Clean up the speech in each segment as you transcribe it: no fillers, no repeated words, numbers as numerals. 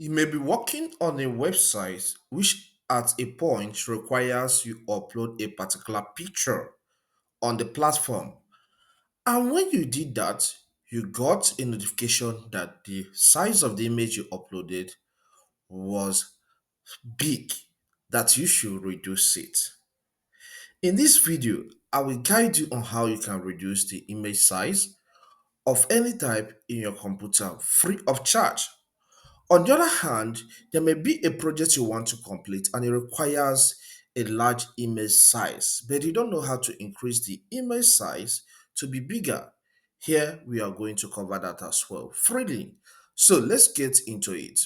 You may be working on a website which at a point requires you upload a particular picture on the platform. And when you did that, you got a notification that the size of the image you uploaded was big, that you should reduce it. In this video, I will guide you on how you can reduce the image size of any type in your computer free of charge. On the other hand, there may be a project you want to complete and it requires a large image size, but you don't know how to increase the image size to be bigger. Here we are going to cover that as well freely. So let's get into it.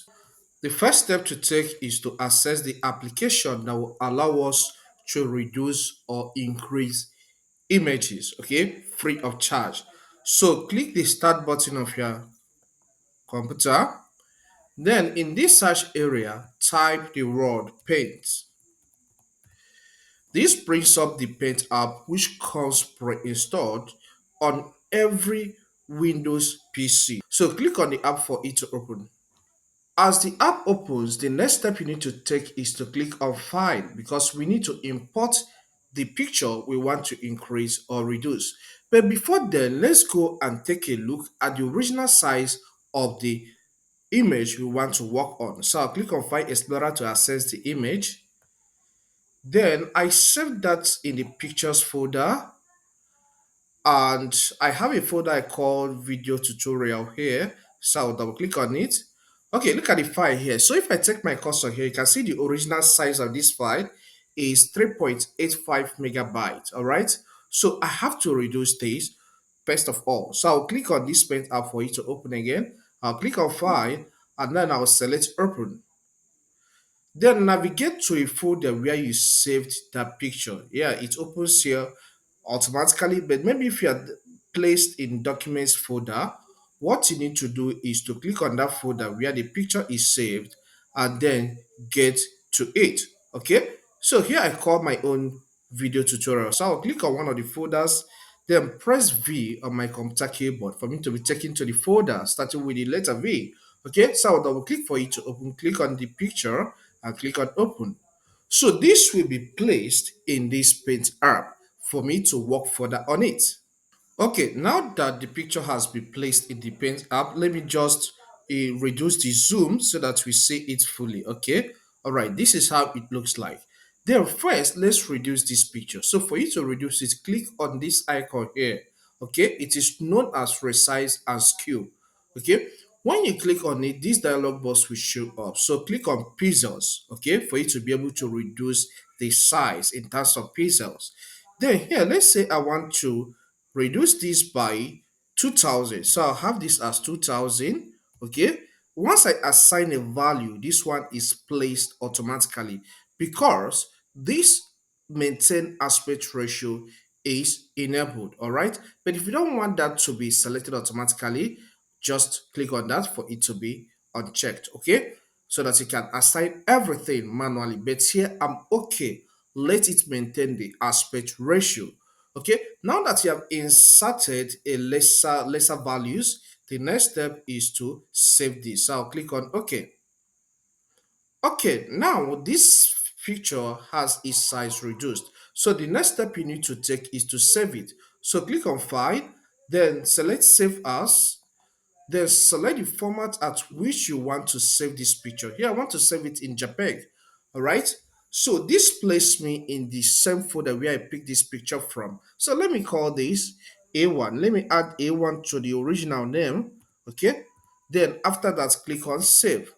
The first step to take is to access the application that will allow us to reduce or increase images, okay, free of charge. So click the start button of your computer. Then in this search area, type the word paint. This brings up the paint app which comes pre-installed on every Windows PC. So click on the app for it to open. As the app opens, the next step you need to take is to click on file because we need to import the picture we want to increase or reduce. But before then, let's go and take a look at the original size of the image we want to work on. So I'll click on File Explorer to access the image. Then I save that in the pictures folder, and I have a folder I call video tutorial here. So I'll double click on it. Okay, look at the file here. So if I take my cursor here, you can see the original size of this file is 3.85 megabytes. All right. So I have to reduce this first of all. So I'll click on this paint app for it to open again. I'll click on file and then I'll select open. Then navigate to a folder where you saved that picture. Yeah, it opens here automatically, but maybe if you are placed in documents folder, what you need to do is to click on that folder where the picture is saved and then get to it. Okay, so here I call my own video tutorial. So I'll click on one of the folders, then press V on my computer keyboard for me to be taken to the folder starting with the letter V. Okay, so I'll double click for it to open, click on the picture and click on open. So this will be placed in this paint app for me to work further on it. Okay, now that the picture has been placed in the paint app, let me just reduce the zoom so that we see it fully. Okay, all right, this is how it looks like. Then first, let's reduce this picture. So for you to reduce it, click on this icon here. Okay, it is known as Resize and Skew. Okay, when you click on it, this dialog box will show up. So click on pixels, okay, for you to be able to reduce the size in terms of pixels. Then here, let's say I want to reduce this by 2000. So I'll have this as 2000. Okay. Once I assign a value, this one is placed automatically because this maintain aspect ratio is enabled. All right. But if you don't want that to be selected automatically, just click on that for it to be unchecked. Okay. So that you can assign everything manually. But here I'm okay. Let it maintain the aspect ratio. Okay, now that you have inserted a lesser values, the next step is to save this. So I'll click on OK. Okay, now this picture has its size reduced. So the next step you need to take is to save it. So click on File, then select Save As, then select the format at which you want to save this picture. Here I want to save it in JPEG. All right. So this places me in the same folder where I picked this picture from. So let me call this A1. Let me add A1 to the original name. Okay. Then after that, click on Save.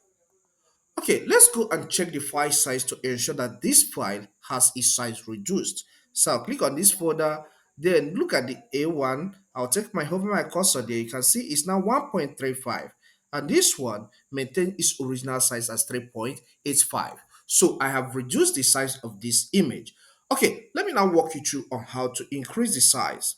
Okay, let's go and check the file size to ensure that this file has its size reduced. So I'll click on this folder, then look at the A1. I'll take my hover my cursor there. You can see it's now 1.35. And this one maintains its original size as 3.85. So I have reduced the size of this image. Okay, let me now walk you through on how to increase the size.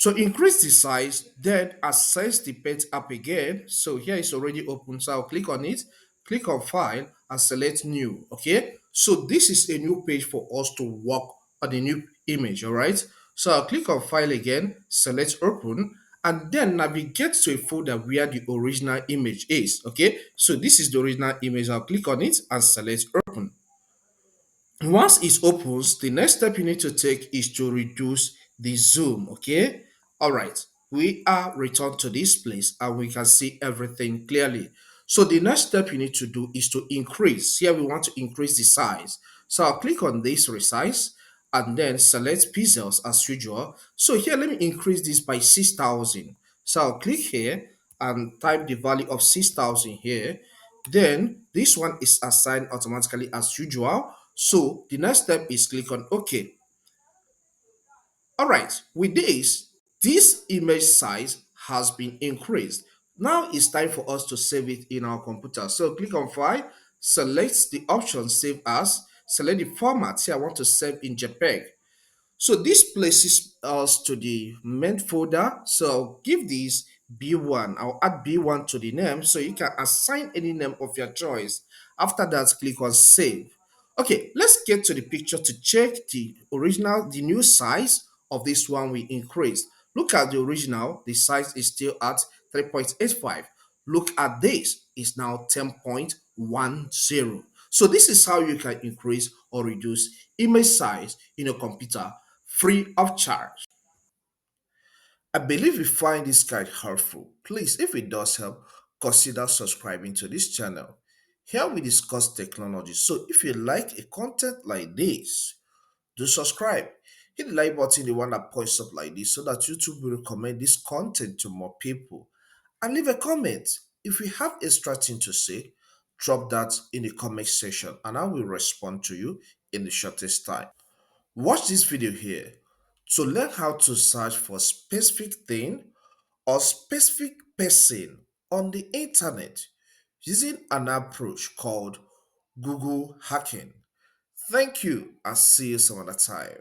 To increase the size, then access the pet app again. So here it's already open. So I'll click on it, click on file and select new. Okay. So this is a new page for us to work on the new image. All right. So I'll click on file again, select open. and then navigate to a folder where the original image is. Okay, so this is the original image. I'll click on it and select open. Once it opens, the next step you need to take is to reduce the zoom. Okay, all right, we are returned to this place and we can see everything clearly. So the next step you need to do is to increase. Here we want to increase the size, so I'll click on this resize and then select pixels as usual. So here let me increase this by 6,000. So I'll click here and type the value of 6,000 here. Then this one is assigned automatically as usual. So the next step is click on OK. All right, with this image size has been increased. Now it's time for us to save it in our computer. So click on File, select the option Save As, select the format. Here I want to save in JPEG. So this places us to the main folder. So I'll give this B1. I'll add B1 to the name so you can assign any name of your choice. After that, click on save. Okay, let's get to the picture to check the new size of this one we increased. Look at the original, the size is still at 3.85. Look at this, it's now 10.10. So this is how you can increase or reduce image size in your computer free of charge. I believe you find this guide helpful. Please, if it does help, consider subscribing to this channel. Here we discuss technology. So if you like a content like this, do subscribe. Hit the like button, the one that points up like this, so that YouTube will recommend this content to more people. And leave a comment. If you have extra thing to say, drop that in the comment section and I will respond to you in the shortest time. Watch this video here to learn how to search for specific thing or specific person on the internet using an approach called Google hacking. Thank you and see you some other time.